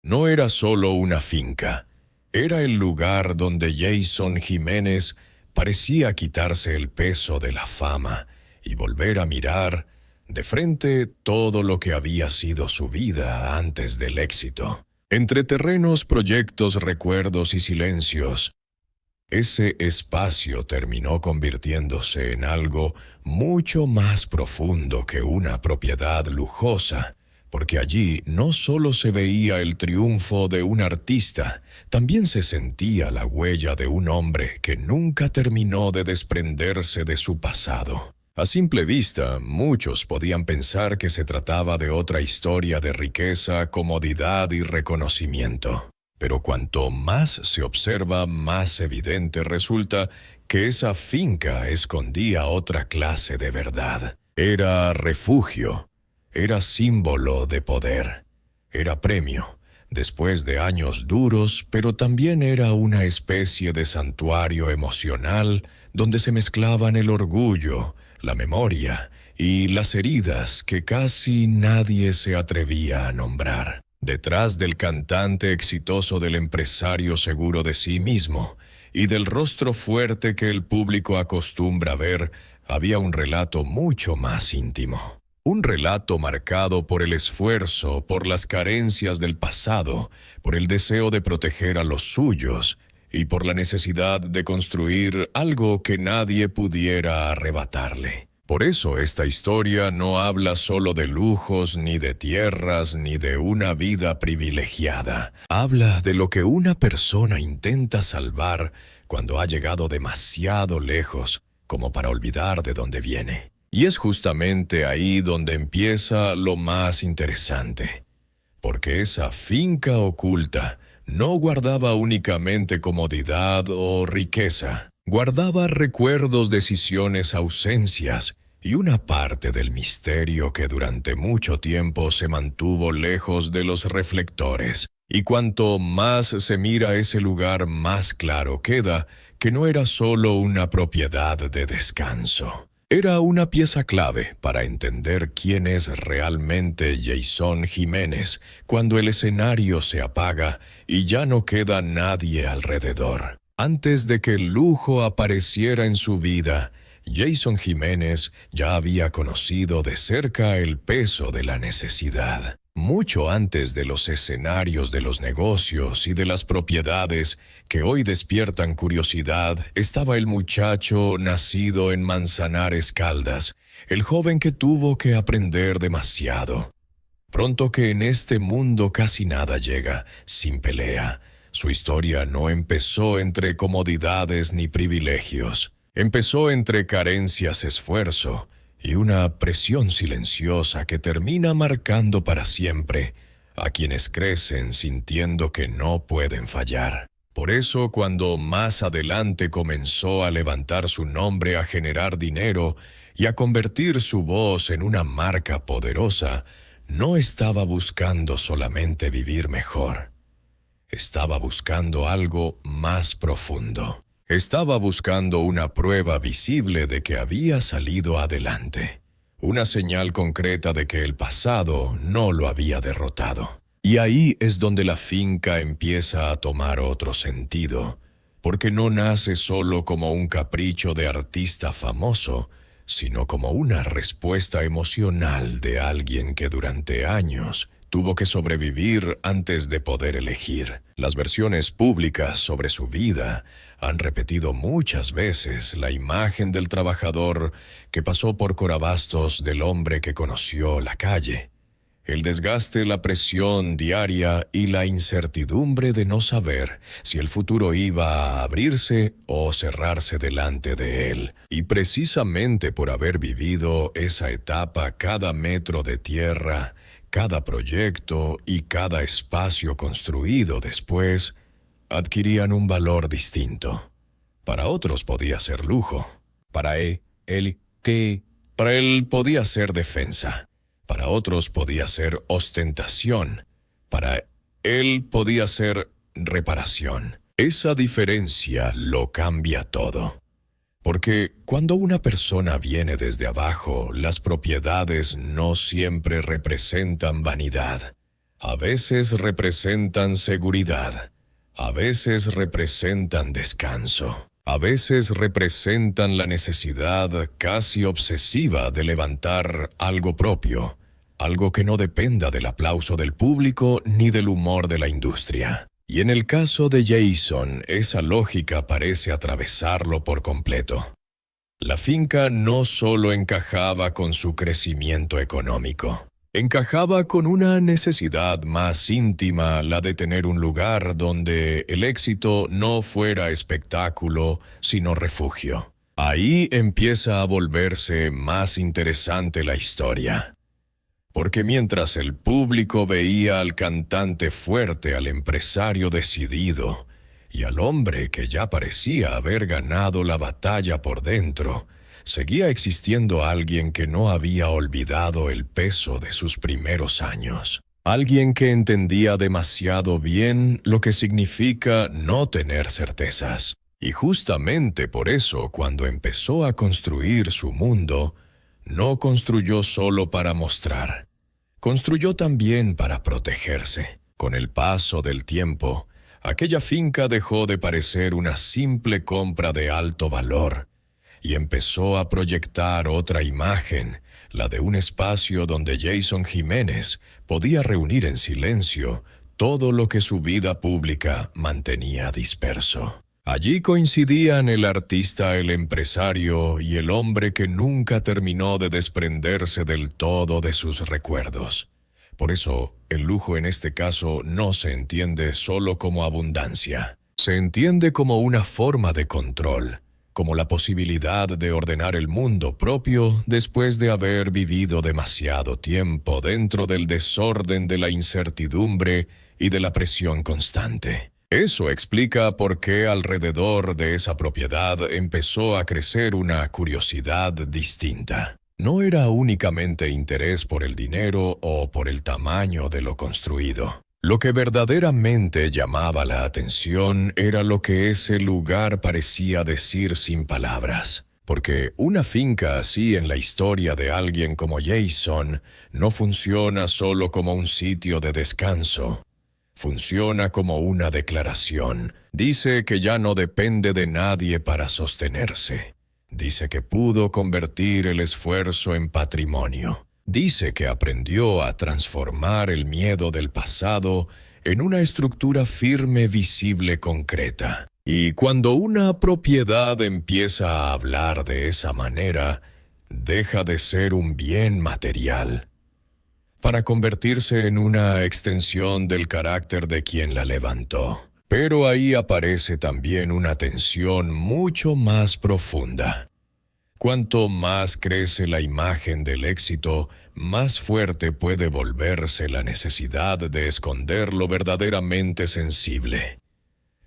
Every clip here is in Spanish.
No era solo una finca, era el lugar donde Jason Jiménez parecía quitarse el peso de la fama y volver a mirar de frente todo lo que había sido su vida antes del éxito. Entre terrenos, proyectos, recuerdos y silencios, ese espacio terminó convirtiéndose en algo mucho más profundo que una propiedad lujosa, porque allí no solo se veía el triunfo de un artista, también se sentía la huella de un hombre que nunca terminó de desprenderse de su pasado. A simple vista, muchos podían pensar que se trataba de otra historia de riqueza, comodidad y reconocimiento. Pero cuanto más se observa, más evidente resulta que esa finca escondía otra clase de verdad. Era refugio, era símbolo de poder, era premio, después de años duros, pero también era una especie de santuario emocional donde se mezclaban el orgullo, la memoria y las heridas que casi nadie se atrevía a nombrar. Detrás del cantante exitoso, del empresario seguro de sí mismo y del rostro fuerte que el público acostumbra ver, había un relato mucho más íntimo. Un relato marcado por el esfuerzo, por las carencias del pasado, por el deseo de proteger a los suyos y por la necesidad de construir algo que nadie pudiera arrebatarle. Por eso esta historia no habla solo de lujos, ni de tierras, ni de una vida privilegiada. Habla de lo que una persona intenta salvar cuando ha llegado demasiado lejos como para olvidar de dónde viene. Y es justamente ahí donde empieza lo más interesante, porque esa finca oculta no guardaba únicamente comodidad o riqueza. Guardaba recuerdos, decisiones, ausencias y una parte del misterio que durante mucho tiempo se mantuvo lejos de los reflectores. Y cuanto más se mira ese lugar, más claro queda que no era solo una propiedad de descanso. Era una pieza clave para entender quién es realmente Jason Jiménez cuando el escenario se apaga y ya no queda nadie alrededor. Antes de que el lujo apareciera en su vida, Jason Jiménez ya había conocido de cerca el peso de la necesidad. Mucho antes de los escenarios de los negocios y de las propiedades que hoy despiertan curiosidad, estaba el muchacho nacido en Manzanares, Caldas, el joven que tuvo que aprender demasiado. Pronto que en este mundo casi nada llega sin pelea. Su historia no empezó entre comodidades ni privilegios. Empezó entre carencias, esfuerzo y una presión silenciosa que termina marcando para siempre a quienes crecen sintiendo que no pueden fallar. Por eso, cuando más adelante comenzó a levantar su nombre, a generar dinero y a convertir su voz en una marca poderosa, no estaba buscando solamente vivir mejor. Estaba buscando algo más profundo. Estaba buscando una prueba visible de que había salido adelante. Una señal concreta de que el pasado no lo había derrotado. Y ahí es donde la finca empieza a tomar otro sentido, porque no nace solo como un capricho de artista famoso, sino como una respuesta emocional de alguien que durante años tuvo que sobrevivir antes de poder elegir. Las versiones públicas sobre su vida han repetido muchas veces la imagen del trabajador que pasó por Corabastos, del hombre que conoció la calle. El desgaste, la presión diaria y la incertidumbre de no saber si el futuro iba a abrirse o cerrarse delante de él. Y precisamente por haber vivido esa etapa, cada metro de tierra, cada proyecto y cada espacio construido después adquirían un valor distinto. Para otros podía ser lujo. Para él podía ser defensa. Para otros podía ser ostentación. Para él podía ser reparación. Esa diferencia lo cambia todo. Porque cuando una persona viene desde abajo, las propiedades no siempre representan vanidad. A veces representan seguridad, a veces representan descanso, a veces representan la necesidad casi obsesiva de levantar algo propio, algo que no dependa del aplauso del público ni del humor de la industria. Y en el caso de Jason, esa lógica parece atravesarlo por completo. La finca no solo encajaba con su crecimiento económico, encajaba con una necesidad más íntima, la de tener un lugar donde el éxito no fuera espectáculo, sino refugio. Ahí empieza a volverse más interesante la historia. Porque mientras el público veía al cantante fuerte, al empresario decidido, y al hombre que ya parecía haber ganado la batalla por dentro, seguía existiendo alguien que no había olvidado el peso de sus primeros años. Alguien que entendía demasiado bien lo que significa no tener certezas. Y justamente por eso, cuando empezó a construir su mundo, no construyó solo para mostrar. Construyó también para protegerse. Con el paso del tiempo, aquella finca dejó de parecer una simple compra de alto valor y empezó a proyectar otra imagen, la de un espacio donde Jason Jiménez podía reunir en silencio todo lo que su vida pública mantenía disperso. Allí coincidían el artista, el empresario y el hombre que nunca terminó de desprenderse del todo de sus recuerdos. Por eso, el lujo en este caso no se entiende solo como abundancia. Se entiende como una forma de control, como la posibilidad de ordenar el mundo propio después de haber vivido demasiado tiempo dentro del desorden de la incertidumbre y de la presión constante. Eso explica por qué alrededor de esa propiedad empezó a crecer una curiosidad distinta. No era únicamente interés por el dinero o por el tamaño de lo construido. Lo que verdaderamente llamaba la atención era lo que ese lugar parecía decir sin palabras. Porque una finca así en la historia de alguien como Jason no funciona solo como un sitio de descanso. Funciona como una declaración. Dice que ya no depende de nadie para sostenerse. Dice que pudo convertir el esfuerzo en patrimonio. Dice que aprendió a transformar el miedo del pasado en una estructura firme, visible, concreta. Y cuando una propiedad empieza a hablar de esa manera, deja de ser un bien material, para convertirse en una extensión del carácter de quien la levantó. Pero ahí aparece también una tensión mucho más profunda. Cuanto más crece la imagen del éxito, más fuerte puede volverse la necesidad de esconder lo verdaderamente sensible.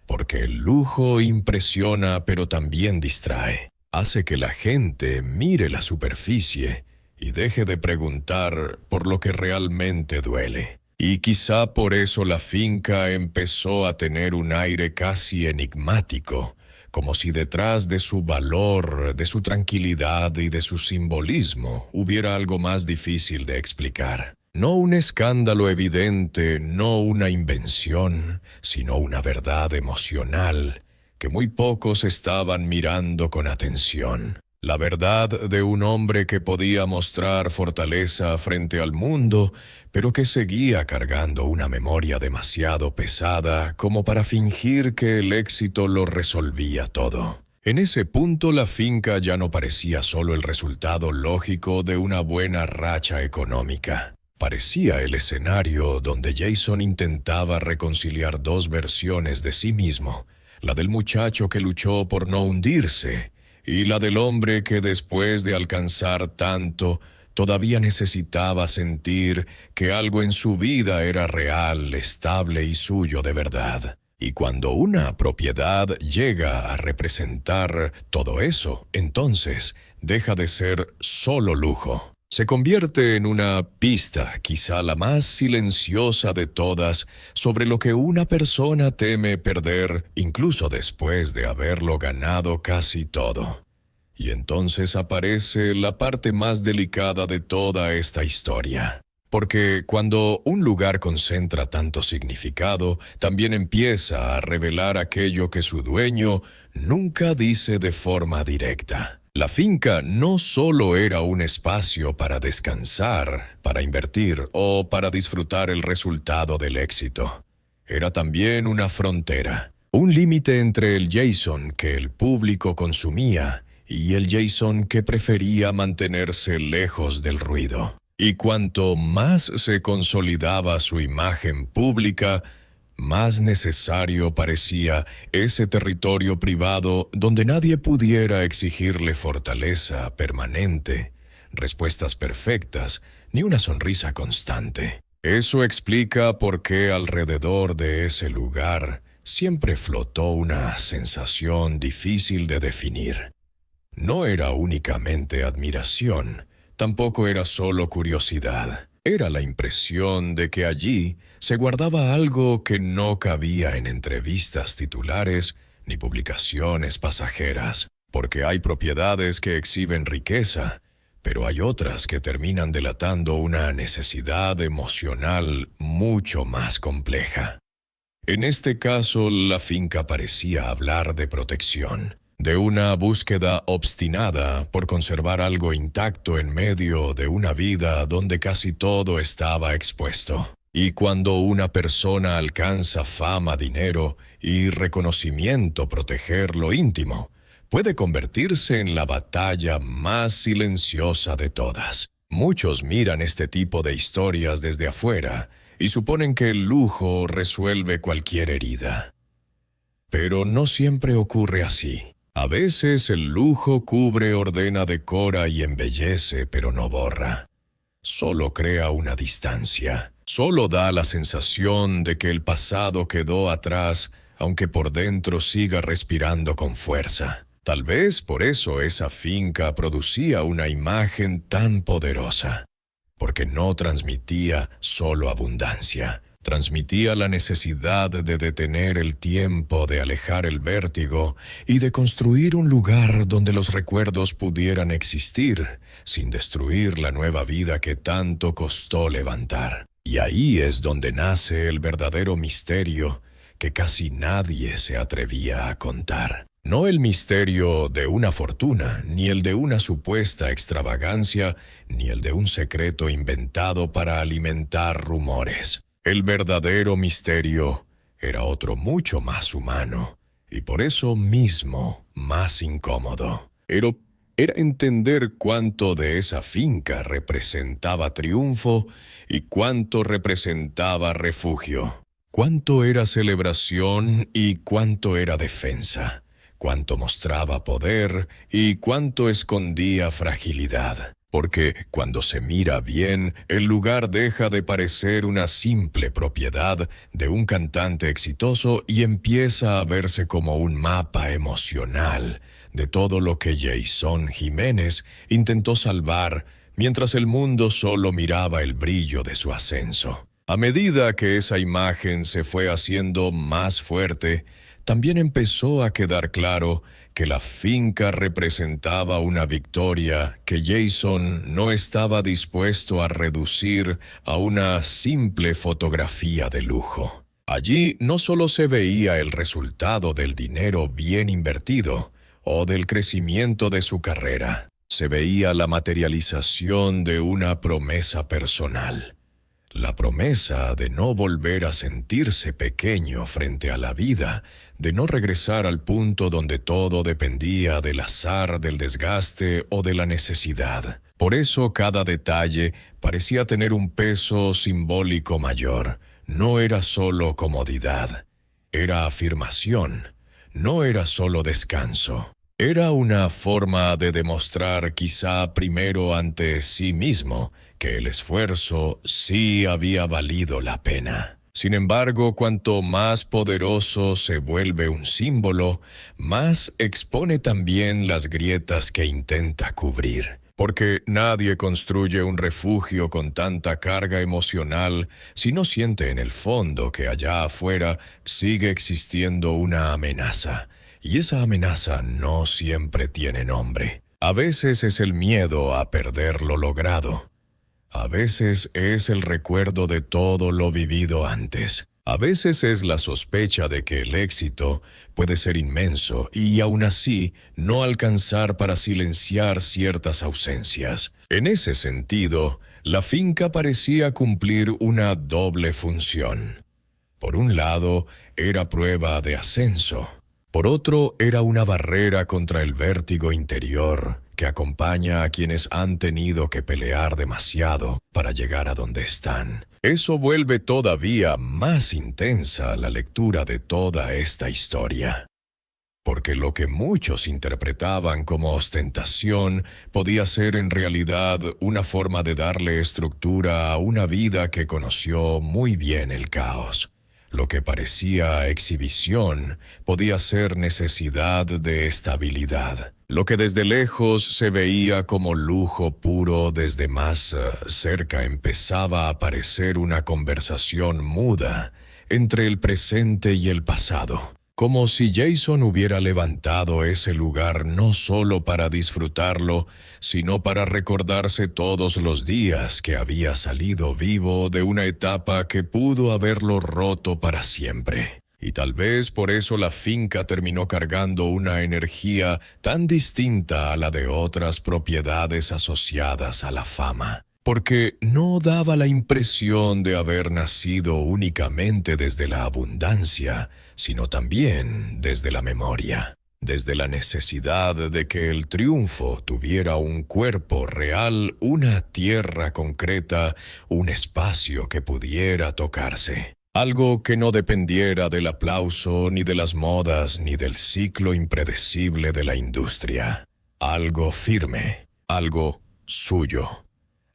Porque el lujo impresiona pero también distrae. Hace que la gente mire la superficie y deje de preguntar por lo que realmente duele. Y quizá por eso la finca empezó a tener un aire casi enigmático, como si detrás de su valor, de su tranquilidad y de su simbolismo hubiera algo más difícil de explicar. No un escándalo evidente, no una invención, sino una verdad emocional que muy pocos estaban mirando con atención. La verdad de un hombre que podía mostrar fortaleza frente al mundo, pero que seguía cargando una memoria demasiado pesada como para fingir que el éxito lo resolvía todo. En ese punto la finca ya no parecía solo el resultado lógico de una buena racha económica. Parecía el escenario donde Jason intentaba reconciliar dos versiones de sí mismo, la del muchacho que luchó por no hundirse, y la del hombre que después de alcanzar tanto, todavía necesitaba sentir que algo en su vida era real, estable y suyo de verdad. Y cuando una propiedad llega a representar todo eso, entonces deja de ser solo lujo. Se convierte en una pista, quizá la más silenciosa de todas, sobre lo que una persona teme perder, incluso después de haberlo ganado casi todo. Y entonces aparece la parte más delicada de toda esta historia. Porque cuando un lugar concentra tanto significado, también empieza a revelar aquello que su dueño nunca dice de forma directa. La finca no solo era un espacio para descansar, para invertir o para disfrutar el resultado del éxito. Era también una frontera, un límite entre el Jason que el público consumía y el Jason que prefería mantenerse lejos del ruido. Y cuanto más se consolidaba su imagen pública, más necesario parecía ese territorio privado donde nadie pudiera exigirle fortaleza permanente, respuestas perfectas, ni una sonrisa constante. Eso explica por qué alrededor de ese lugar siempre flotó una sensación difícil de definir. No era únicamente admiración, tampoco era solo curiosidad. Era la impresión de que allí se guardaba algo que no cabía en entrevistas titulares ni publicaciones pasajeras, porque hay propiedades que exhiben riqueza, pero hay otras que terminan delatando una necesidad emocional mucho más compleja. En este caso, la finca parecía hablar de protección, de una búsqueda obstinada por conservar algo intacto en medio de una vida donde casi todo estaba expuesto. Y cuando una persona alcanza fama, dinero y reconocimiento, proteger lo íntimo puede convertirse en la batalla más silenciosa de todas. Muchos miran este tipo de historias desde afuera y suponen que el lujo resuelve cualquier herida. Pero no siempre ocurre así. A veces el lujo cubre, ordena, decora y embellece, pero no borra. Solo crea una distancia. Solo da la sensación de que el pasado quedó atrás, aunque por dentro siga respirando con fuerza. Tal vez por eso esa finca producía una imagen tan poderosa, porque no transmitía solo abundancia. Transmitía la necesidad de detener el tiempo, de alejar el vértigo y de construir un lugar donde los recuerdos pudieran existir sin destruir la nueva vida que tanto costó levantar. Y ahí es donde nace el verdadero misterio que casi nadie se atrevía a contar. No el misterio de una fortuna, ni el de una supuesta extravagancia, ni el de un secreto inventado para alimentar rumores. El verdadero misterio era otro mucho más humano, y por eso mismo más incómodo. Era entender cuánto de esa finca representaba triunfo y cuánto representaba refugio. Cuánto era celebración y cuánto era defensa. Cuánto mostraba poder y cuánto escondía fragilidad. Porque cuando se mira bien, el lugar deja de parecer una simple propiedad de un cantante exitoso y empieza a verse como un mapa emocional de todo lo que Jason Jiménez intentó salvar mientras el mundo solo miraba el brillo de su ascenso. A medida que esa imagen se fue haciendo más fuerte, también empezó a quedar claro que la finca representaba una victoria que Jason no estaba dispuesto a reducir a una simple fotografía de lujo. Allí no solo se veía el resultado del dinero bien invertido o del crecimiento de su carrera, se veía la materialización de una promesa personal. La promesa de no volver a sentirse pequeño frente a la vida, de no regresar al punto donde todo dependía del azar, del desgaste o de la necesidad. Por eso cada detalle parecía tener un peso simbólico mayor. No era solo comodidad, era afirmación, no era solo descanso. Era una forma de demostrar quizá primero ante sí mismo que el esfuerzo sí había valido la pena. Sin embargo, cuanto más poderoso se vuelve un símbolo, más expone también las grietas que intenta cubrir. Porque nadie construye un refugio con tanta carga emocional si no siente en el fondo que allá afuera sigue existiendo una amenaza. Y esa amenaza no siempre tiene nombre. A veces es el miedo a perder lo logrado. A veces es el recuerdo de todo lo vivido antes. A veces es la sospecha de que el éxito puede ser inmenso y aún así no alcanzar para silenciar ciertas ausencias. En ese sentido, la finca parecía cumplir una doble función. Por un lado, era prueba de ascenso. Por otro, era una barrera contra el vértigo interior que acompaña a quienes han tenido que pelear demasiado para llegar a donde están. Eso vuelve todavía más intensa la lectura de toda esta historia. Porque lo que muchos interpretaban como ostentación podía ser en realidad una forma de darle estructura a una vida que conoció muy bien el caos. Lo que parecía exhibición podía ser necesidad de estabilidad. Lo que desde lejos se veía como lujo puro, desde más cerca empezaba a parecer una conversación muda entre el presente y el pasado. Como si Jason hubiera levantado ese lugar no solo para disfrutarlo, sino para recordarse todos los días que había salido vivo de una etapa que pudo haberlo roto para siempre. Y tal vez por eso la finca terminó cargando una energía tan distinta a la de otras propiedades asociadas a la fama. Porque no daba la impresión de haber nacido únicamente desde la abundancia, sino también desde la memoria, desde la necesidad de que el triunfo tuviera un cuerpo real, una tierra concreta, un espacio que pudiera tocarse. Algo que no dependiera del aplauso, ni de las modas, ni del ciclo impredecible de la industria. Algo firme, algo suyo.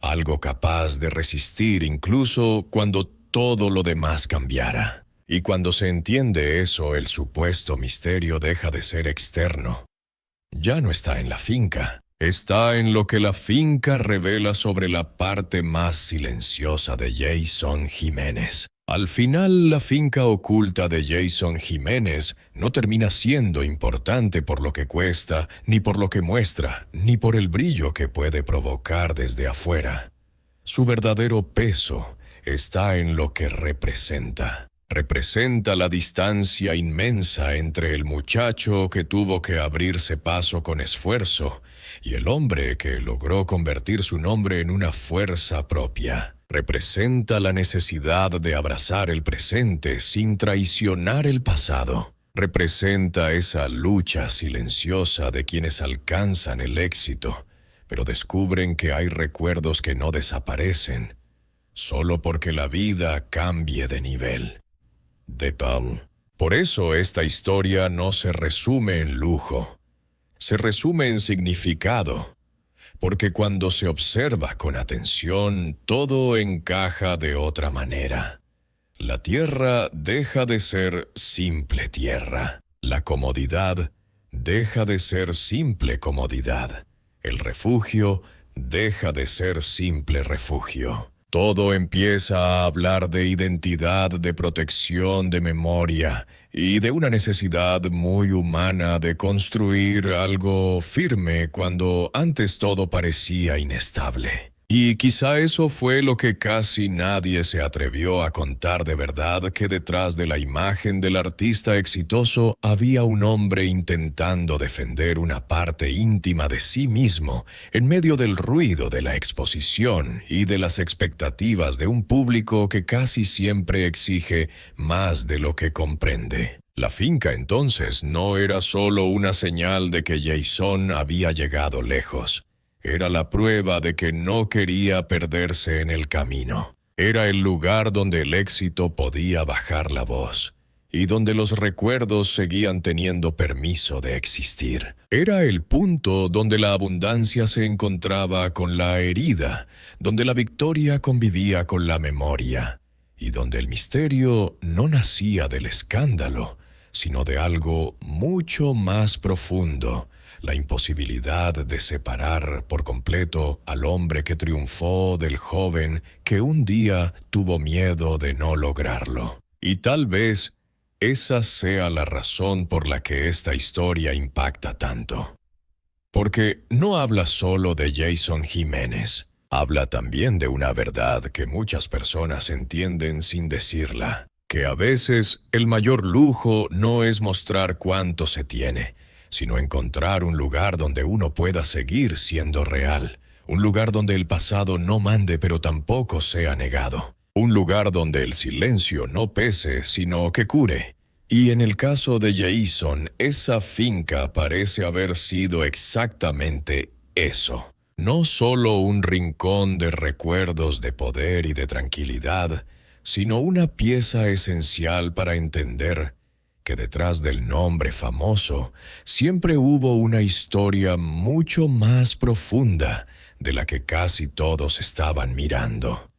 Algo capaz de resistir incluso cuando todo lo demás cambiara. Y cuando se entiende eso, el supuesto misterio deja de ser externo. Ya no está en la finca. Está en lo que la finca revela sobre la parte más silenciosa de Jason Jiménez. Al final, la finca oculta de Jason Jiménez no termina siendo importante por lo que cuesta, ni por lo que muestra, ni por el brillo que puede provocar desde afuera. Su verdadero peso está en lo que representa. Representa la distancia inmensa entre el muchacho que tuvo que abrirse paso con esfuerzo y el hombre que logró convertir su nombre en una fuerza propia. Representa la necesidad de abrazar el presente sin traicionar el pasado. Representa esa lucha silenciosa de quienes alcanzan el éxito, pero descubren que hay recuerdos que no desaparecen, solo porque la vida cambie de nivel. Por eso esta historia no se resume en lujo, se resume en significado, porque cuando se observa con atención, todo encaja de otra manera. La tierra deja de ser simple tierra, la comodidad deja de ser simple comodidad, el refugio deja de ser simple refugio. Todo empieza a hablar de identidad, de protección, de memoria y de una necesidad muy humana de construir algo firme cuando antes todo parecía inestable. Y quizá eso fue lo que casi nadie se atrevió a contar de verdad, que detrás de la imagen del artista exitoso había un hombre intentando defender una parte íntima de sí mismo en medio del ruido de la exposición y de las expectativas de un público que casi siempre exige más de lo que comprende. La finca entonces no era solo una señal de que Jason había llegado lejos. Era la prueba de que no quería perderse en el camino. Era el lugar donde el éxito podía bajar la voz y donde los recuerdos seguían teniendo permiso de existir. Era el punto donde la abundancia se encontraba con la herida, donde la victoria convivía con la memoria y donde el misterio no nacía del escándalo, sino de algo mucho más profundo. La imposibilidad de separar por completo al hombre que triunfó del joven que un día tuvo miedo de no lograrlo. Y tal vez esa sea la razón por la que esta historia impacta tanto. Porque no habla solo de Jason Jiménez, Habla también de una verdad que muchas personas entienden sin decirla, que a veces el mayor lujo no es mostrar cuánto se tiene, sino encontrar un lugar donde uno pueda seguir siendo real, un lugar donde el pasado no mande pero tampoco sea negado, un lugar donde el silencio no pese sino que cure. Y en el caso de Jason, esa finca parece haber sido exactamente eso. No solo un rincón de recuerdos de poder y de tranquilidad, sino una pieza esencial para entender que detrás del nombre famoso siempre hubo una historia mucho más profunda de la que casi todos estaban mirando.